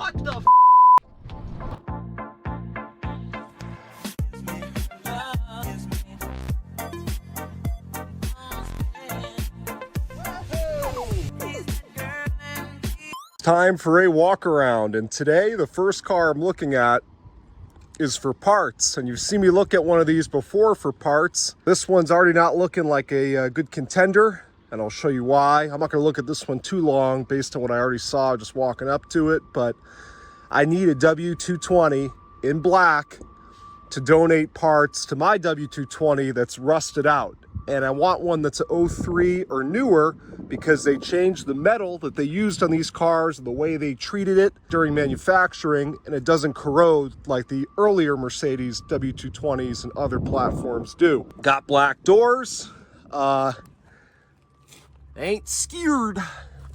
What the f? Time for a walk around, and today the first car I'm looking at is for parts, and you've seen me look at one of these before for parts. This one's already not looking like a good contender, and I'll show you why. I'm not going to look at this one too long based on what I already saw just walking up to it, but I need a W220 in black to donate parts to my W220 that's rusted out. And I want one that's a 03 or newer because they changed the metal that they used on these cars, the way they treated it during manufacturing, and it doesn't corrode like the earlier Mercedes W220s and other platforms do. Got black doors. Ain't scared,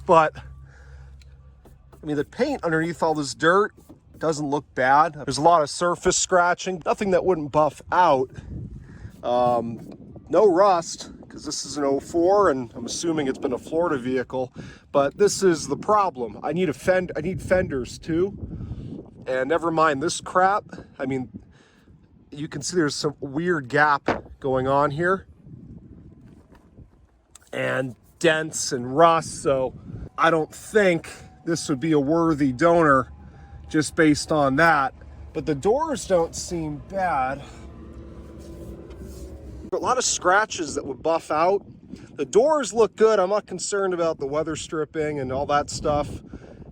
but I mean, the paint underneath all this dirt doesn't look bad. There's a lot of surface scratching, nothing that wouldn't buff out. No rust, because this is an 04, and I'm assuming it's been a Florida vehicle, but this is the problem. I need fenders too, and never mind this crap. I mean, you can see there's some weird gap going on here, and dents and rust, so I don't think this would be a worthy donor just based on that. But the doors don't seem bad. A lot of scratches that would buff out. The doors look good. I'm not concerned about the weather stripping and all that stuff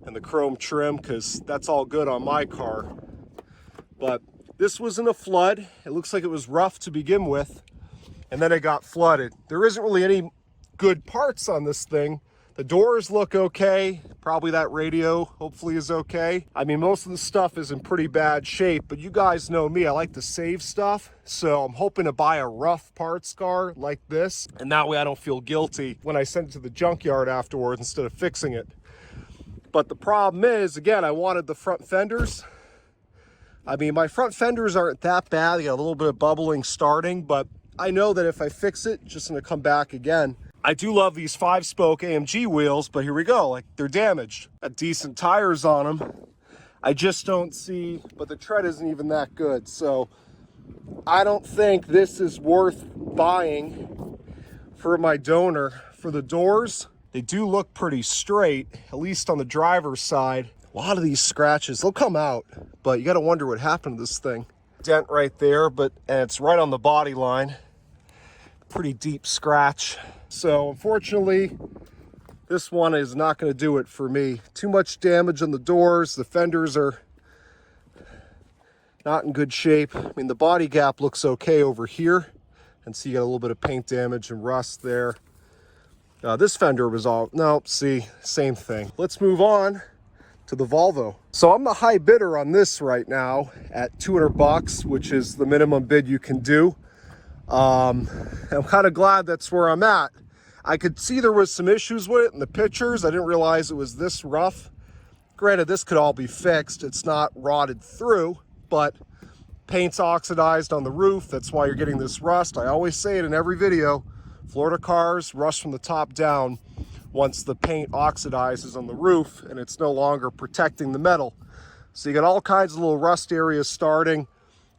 and the chrome trim, because that's all good on my car. But this was in a flood. It looks like it was rough to begin with, and then it got flooded. There isn't really any good parts on this thing. The doors look okay. Probably that radio hopefully is okay. I mean, most of the stuff is in pretty bad shape, but you guys know me, I like to save stuff. So I'm hoping to buy a rough parts car like this, and that way I don't feel guilty when I send it to the junkyard afterwards instead of fixing it. But the problem is, again, I wanted the front fenders. I mean, my front fenders aren't that bad. They got a little bit of bubbling starting, but I know that if I fix it, it's just gonna come back again. I do love these 5-spoke AMG wheels, but here we go, like they're damaged. Got decent tires on them. I just don't see, but the tread isn't even that good. So I don't think this is worth buying for my donor. For the doors, they do look pretty straight, at least on the driver's side. A lot of these scratches, they'll come out, but you gotta wonder what happened to this thing. Dent right there, and it's right on the body line. Pretty deep scratch. So unfortunately, this one is not going to do it for me. Too much damage on the doors. The fenders are not in good shape. I mean, the body gap looks okay over here, and see, you got a little bit of paint damage and rust there. This fender was all, no, see, same thing. Let's move on to the Volvo. So I'm the high bidder on this right now at $200, which is the minimum bid you can do. I'm kind of glad that's where I'm at. I could see there was some issues with it in the pictures. I didn't realize it was this rough. Granted, this could all be fixed. It's not rotted through, but paint's oxidized on the roof. That's why you're getting this rust. I always say it in every video. Florida cars rust from the top down once the paint oxidizes on the roof and it's no longer protecting the metal. So you got all kinds of little rust areas starting,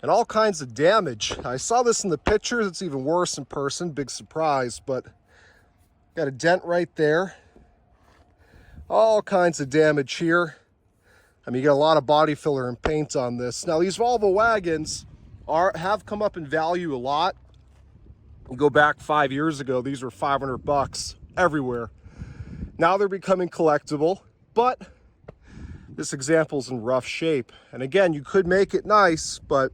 and all kinds of damage. I saw this in the pictures. It's even worse in person. Big surprise, but got a dent right there. All kinds of damage here. I mean, you got a lot of body filler and paint on this. Now, these Volvo wagons have come up in value a lot. You go back 5 years ago, these were $500 everywhere. Now they're becoming collectible, but this example's in rough shape. And again, you could make it nice, but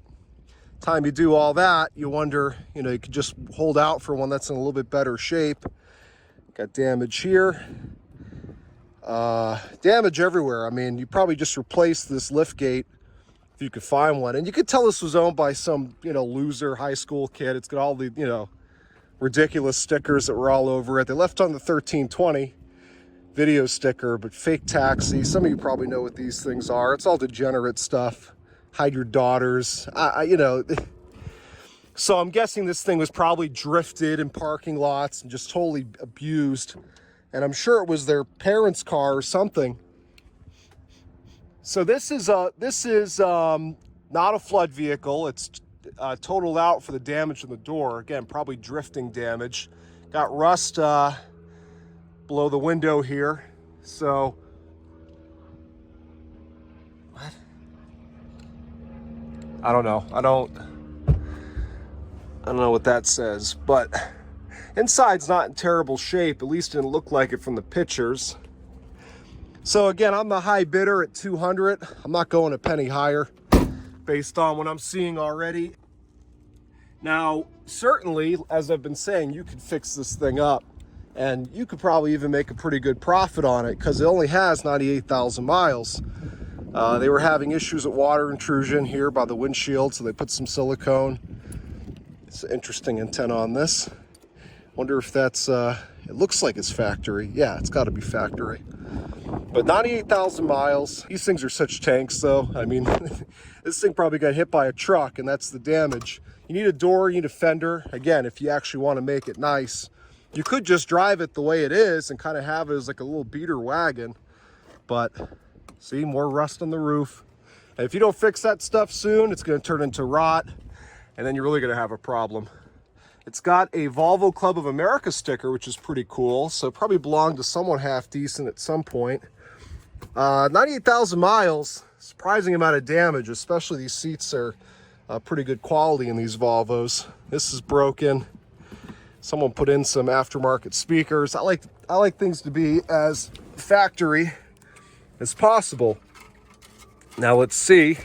time you do all that, you wonder, you know, you could just hold out for one that's in a little bit better shape. Got damage here. Damage everywhere. I mean, you probably just replaced this lift gate if you could find one. And you could tell this was owned by some, you know, loser high school kid. It's got all the, you know, ridiculous stickers that were all over it. They left on the 1320 video sticker, but fake taxi. Some of you probably know what these things are. It's all degenerate stuff. Hide your daughters. You know, so I'm guessing this thing was probably drifted in parking lots and just totally abused. And I'm sure it was their parents' car or something. So this is not a flood vehicle. It's totaled out for the damage in the door. Again, probably drifting damage. Got rust below the window here. So, what? I don't know. I don't know what that says, but inside's not in terrible shape. At least it didn't look like it from the pictures. So again, I'm the high bidder at 200. I'm not going a penny higher based on what I'm seeing already. Now, certainly, as I've been saying, you could fix this thing up and you could probably even make a pretty good profit on it because it only has 98,000 miles. They were having issues with water intrusion here by the windshield, so they put some silicone. It's an interesting antenna on this. Wonder if that's, it looks like it's factory. Yeah, it's gotta be factory. But 98,000 miles. These things are such tanks though. I mean, this thing probably got hit by a truck and that's the damage. You need a door, you need a fender. Again, if you actually want to make it nice, you could just drive it the way it is and kind of have it as like a little beater wagon. But see, more rust on the roof. And if you don't fix that stuff soon, it's going to turn into rot and then you're really going to have a problem. It's got a Volvo Club of America sticker, which is pretty cool. So it probably belonged to someone half decent at some point. 98,000 miles, surprising amount of damage, especially these seats are pretty good quality in these Volvos. This is broken. Someone put in some aftermarket speakers. I like things to be as factory as possible. Now let's see.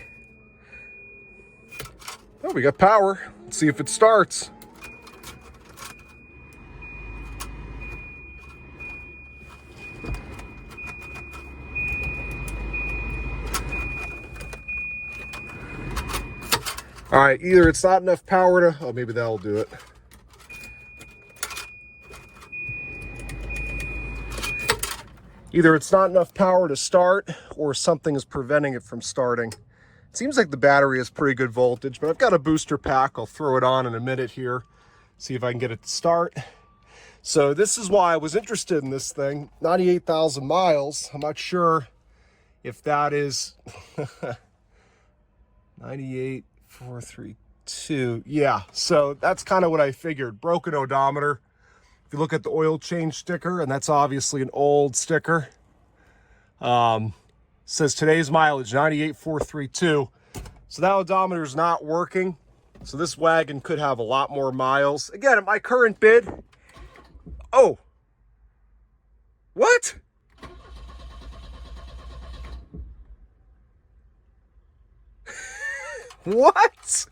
Oh, we got power. Let's see if it starts. All right, either it's not enough power to, oh, maybe that'll do it. Either it's not enough power to start or something is preventing it from starting. It seems like the battery has pretty good voltage, but I've got a booster pack. I'll throw it on in a minute here, see if I can get it to start. So this is why I was interested in this thing. 98,000 miles. I'm not sure if that is 98,432. Yeah, so that's kind of what I figured. Broken odometer. If you look at the oil change sticker, and that's obviously an old sticker, says today's mileage 98,432. So that odometer is not working. So this wagon could have a lot more miles. Again, at my current bid, oh, what? What?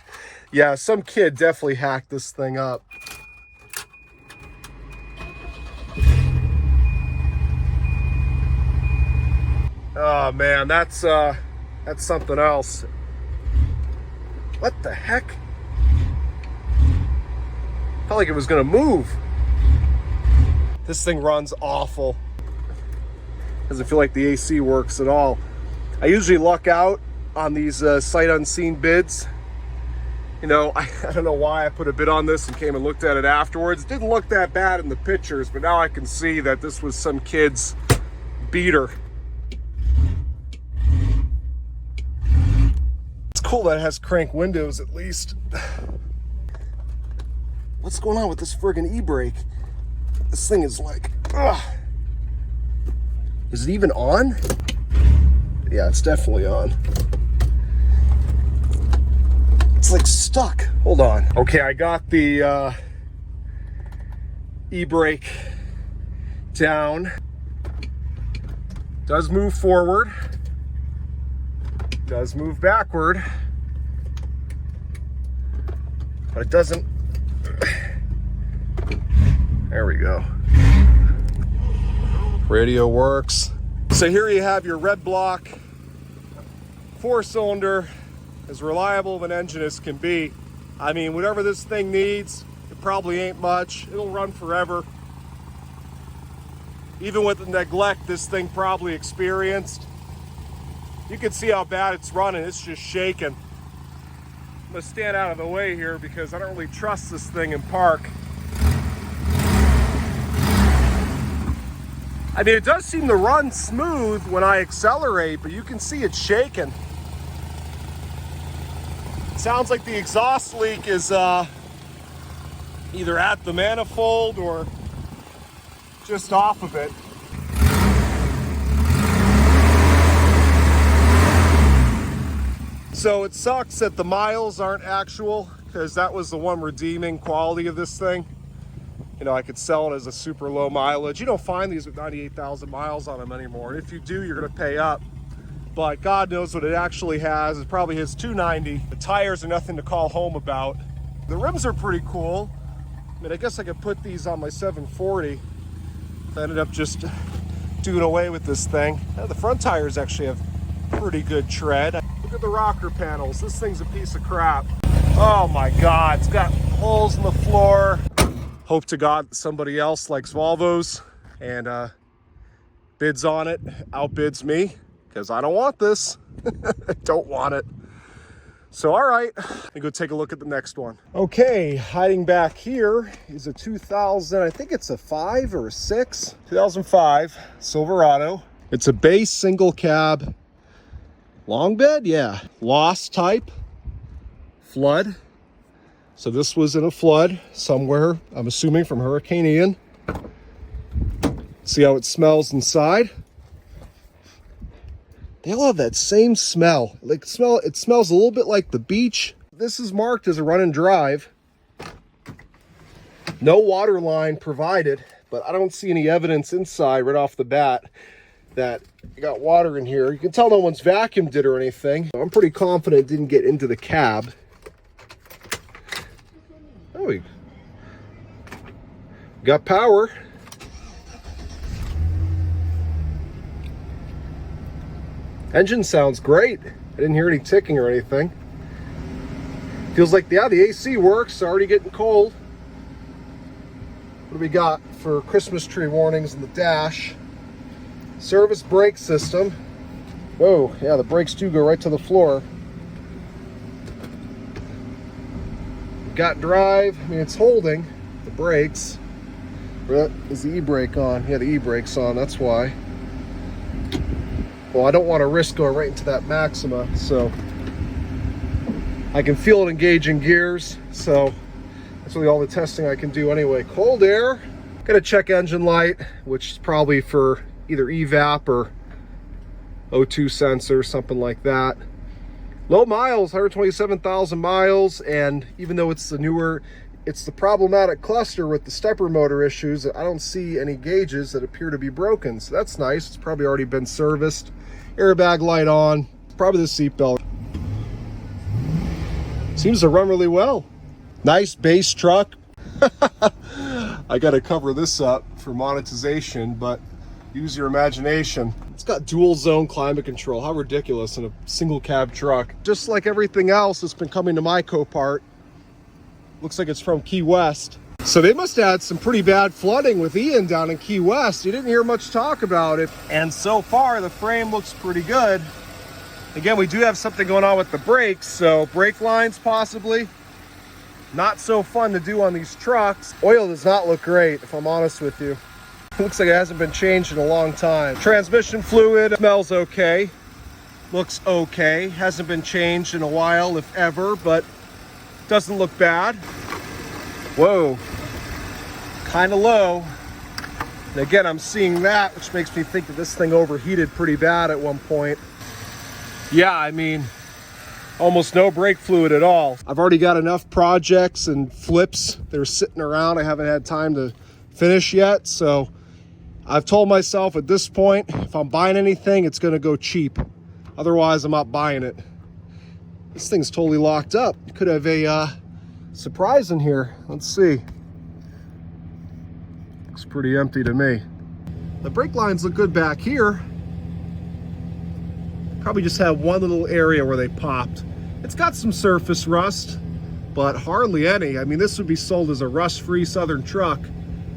Yeah, some kid definitely hacked this thing up. Oh man, that's something else. What the heck? Felt like it was gonna move. This thing runs awful. Doesn't feel like the AC works at all. I usually luck out on these sight unseen bids. You know, I don't know why I put a bid on this and came and looked at it afterwards. It didn't look that bad in the pictures, but now I can see that this was some kid's beater. It's cool that it has crank windows at least. What's going on with this friggin' e-brake? This thing is like, ugh. Is it even on? Yeah, it's definitely on. It's like stuck. Hold on. Okay, I got the e-brake down. Does move forward. Does move backward. But it doesn't. There we go. Radio works. So here you have your red block, 4-cylinder, as reliable of an engine as can be. I mean, whatever this thing needs, it probably ain't much. It'll run forever. Even with the neglect this thing probably experienced, you can see how bad it's running. It's just shaking. I'm gonna stand out of the way here because I don't really trust this thing in park. I mean, it does seem to run smooth when I accelerate, but you can see it shaking. It sounds like the exhaust leak is either at the manifold or just off of it. So it sucks that the miles aren't actual, because that was the one redeeming quality of this thing. You know, I could sell it as a super low mileage. You don't find these with 98,000 miles on them anymore. And if you do, you're gonna pay up. But God knows what it actually has. It probably has 290. The tires are nothing to call home about. The rims are pretty cool. I mean, I guess I could put these on my 740. I ended up just doing away with this thing. The front tires actually have pretty good tread. Look at the rocker panels. This thing's a piece of crap. Oh my God, it's got holes in the floor. Hope to God somebody else likes Volvos and bids on it, outbids me, because I don't want this. I don't want it. So, all right, let me go take a look at the next one. Okay, hiding back here is a 2000, I think it's a 5 or a 6, 2005 Silverado. It's a base single cab, long bed, yeah. Lost type, flood. So this was in a flood somewhere, I'm assuming from Hurricane Ian. See how it smells inside. They all have that same smell. It smells a little bit like the beach. This is marked as a run and drive. No water line provided, but I don't see any evidence inside right off the bat that you got water in here. You can tell no one's vacuumed it or anything. I'm pretty confident it didn't get into the cab. Oh, we got power. Engine sounds great. I didn't hear any ticking or anything. Feels like, yeah, the AC works. Already getting cold. What do we got for Christmas tree warnings in the dash? Service brake system. Whoa, yeah, the brakes do go right to the floor. Got drive. I mean, it's holding the brakes. Is the e-brake on? Yeah, the e-brake's on, that's why. Well, I don't want to risk going right into that Maxima, so I can feel it engaging gears, so that's really all the testing I can do anyway. Cold air. Gotta check engine light, which is probably for either evap or O2 sensor, something like that. Low miles, 127,000 miles, and even though it's the newer, it's the problematic cluster with the stepper motor issues, I don't see any gauges that appear to be broken, so that's nice. It's probably already been serviced. Airbag light on, probably the seatbelt. Seems to run really well. Nice base truck. I gotta cover this up for monetization, but use your imagination. It's got dual zone climate control. How ridiculous in a single cab truck. Just like everything else that's been coming to my Copart. Looks like it's from Key West. So they must have had some pretty bad flooding with Ian down in Key West. You didn't hear much talk about it. And so far the frame looks pretty good. Again, we do have something going on with the brakes, so brake lines possibly. Not so fun to do on these trucks. Oil does not look great, if I'm honest with you. Looks like it hasn't been changed in a long time. Transmission fluid smells okay. Looks okay. Hasn't been changed in a while, if ever, but doesn't look bad. Whoa. Kind of low. And again, I'm seeing that, which makes me think that this thing overheated pretty bad at one point. Yeah, I mean, almost no brake fluid at all. I've already got enough projects and flips that are sitting around. I haven't had time to finish yet, so I've told myself at this point, if I'm buying anything, it's gonna go cheap. Otherwise, I'm not buying it. This thing's totally locked up. You could have a surprise in here. Let's see. Looks pretty empty to me. The brake lines look good back here. Probably just have one little area where they popped. It's got some surface rust, but hardly any. I mean, this would be sold as a rust-free Southern truck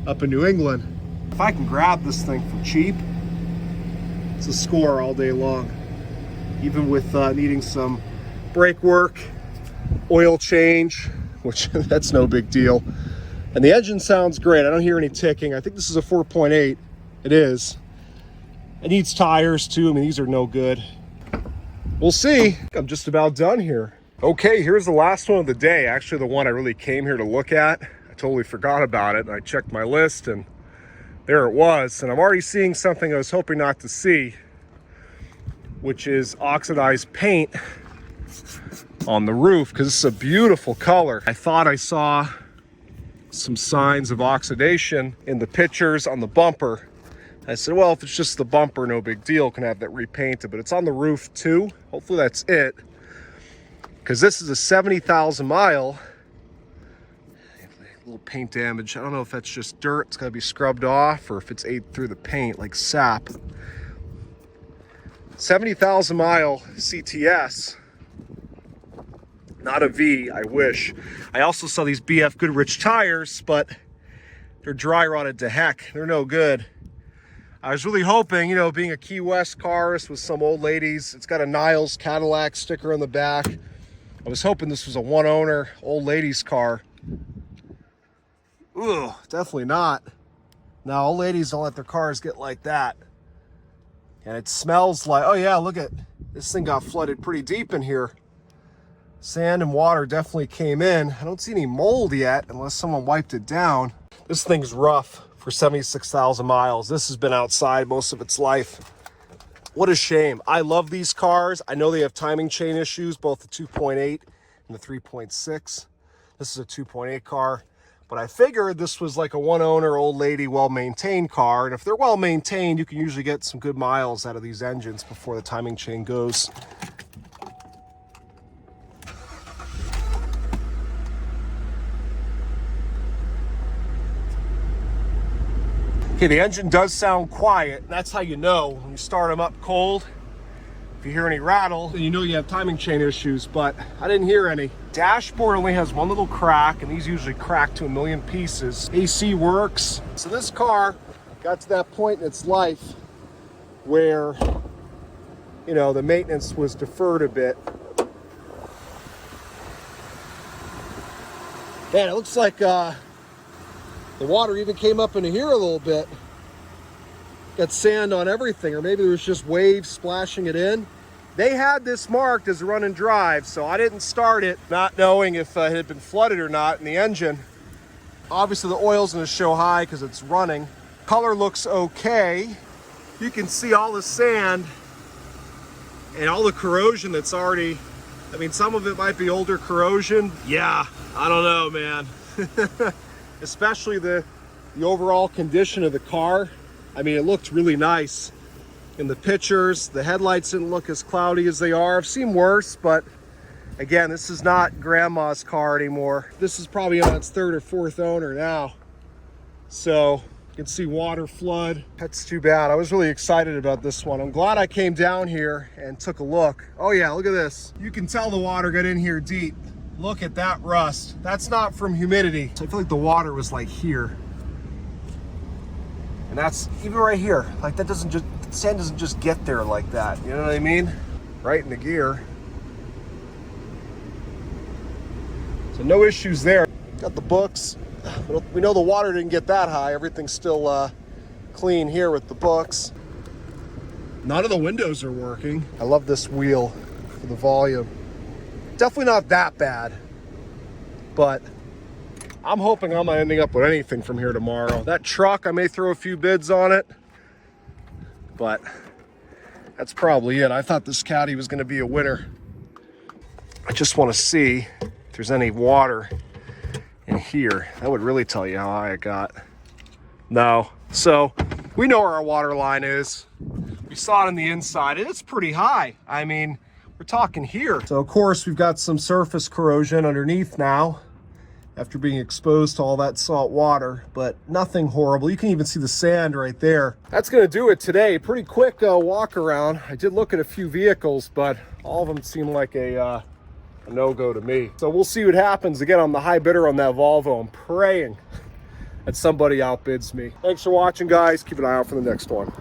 up in New England. If I can grab this thing for cheap, it's a score all day long. Even with needing some brake work, oil change, which that's no big deal. And the engine sounds great. I don't hear any ticking. I think this is a 4.8. It is. It needs tires too. I mean, these are no good. We'll see. I'm just about done here. Okay, here's the last one of the day. Actually, the one I really came here to look at. I totally forgot about it, and I checked my list, and there it was. And I'm already seeing something I was hoping not to see, which is oxidized paint on the roof, because this is a beautiful color. I thought I saw some signs of oxidation in the pictures on the bumper. I said, well, if it's just the bumper, no big deal, can have that repainted, but it's on the roof too. Hopefully that's it, because this is a 70,000 mile. A little paint damage. I don't know if that's just dirt, it's got to be scrubbed off, or if it's ate through the paint like sap. 70,000 mile CTS. Not a V, I wish. I also saw these BF Goodrich tires, but they're dry rotted to heck. They're no good. I was really hoping, you know, being a Key West car with some old ladies, it's got a Niles Cadillac sticker on the back. I was hoping this was a one owner old ladies car. Ugh, definitely not. Now, old ladies don't let their cars get like that. And it smells like, oh yeah, look at, this thing got flooded pretty deep in here. Sand and water definitely came in. I don't see any mold yet, unless someone wiped it down. This thing's rough for 76,000 miles. This has been outside most of its life. What a shame. I love these cars. I know they have timing chain issues, both the 2.8 and the 3.6. This is a 2.8 car, but I figured this was like a one owner, old lady, well-maintained car. And if they're well-maintained, you can usually get some good miles out of these engines before the timing chain goes. Okay, the engine does sound quiet, and that's how you know when you start them up cold. If you hear any rattle, then you know you have timing chain issues, but I didn't hear any. Dashboard only has one little crack, and these usually crack to a million pieces. AC works. So this car got to that point in its life where, you know, the maintenance was deferred a bit. Man, it looks like the water even came up into here a little bit. Got sand on everything, or maybe there was just waves splashing it in. They had this marked as a run and drive, so I didn't start it not knowing if it had been flooded or not in the engine. Obviously the oil's gonna show high because it's running. Color looks okay. You can see all the sand and all the corrosion that's already, I mean, some of it might be older corrosion. Yeah, I don't know, man. Especially the overall condition of the car. I mean, it looked really nice in the pictures. The headlights didn't look as cloudy as they are. I've seen worse, but again, this is not grandma's car anymore. This is probably on its third or fourth owner now. So you can see water flood. That's too bad. I was really excited about this one. I'm glad I came down here and took a look. Oh yeah, look at this. You can tell the water got in here deep. Look at that rust. That's not from humidity. I feel like the water was like here. And that's even right here. Like that doesn't just, the sand doesn't just get there like that. You know what I mean? Right in the gear. So no issues there. Got the books. We know the water didn't get that high. Everything's still clean here with the books. None of the windows are working. I love this wheel for the volume. Definitely not that bad, but I'm hoping I'm not ending up with anything from here tomorrow. That truck, I may throw a few bids on it, but that's probably it. I thought this Caddy was going to be a winner. I just want to see if there's any water in here. That would really tell you how high it got. No. So we know where our water line is. We saw it on the inside, and it's pretty high. I mean, we're talking here. So of course we've got some surface corrosion underneath now after being exposed to all that salt water, but nothing horrible. You can even see the sand right there. That's gonna do it today. Pretty quick walk around. I did look at a few vehicles, but all of them seem like a no-go to me. So we'll see what happens. Again, I'm the high bidder on that Volvo. I'm praying that somebody outbids me. Thanks for watching, guys. Keep an eye out for the next one.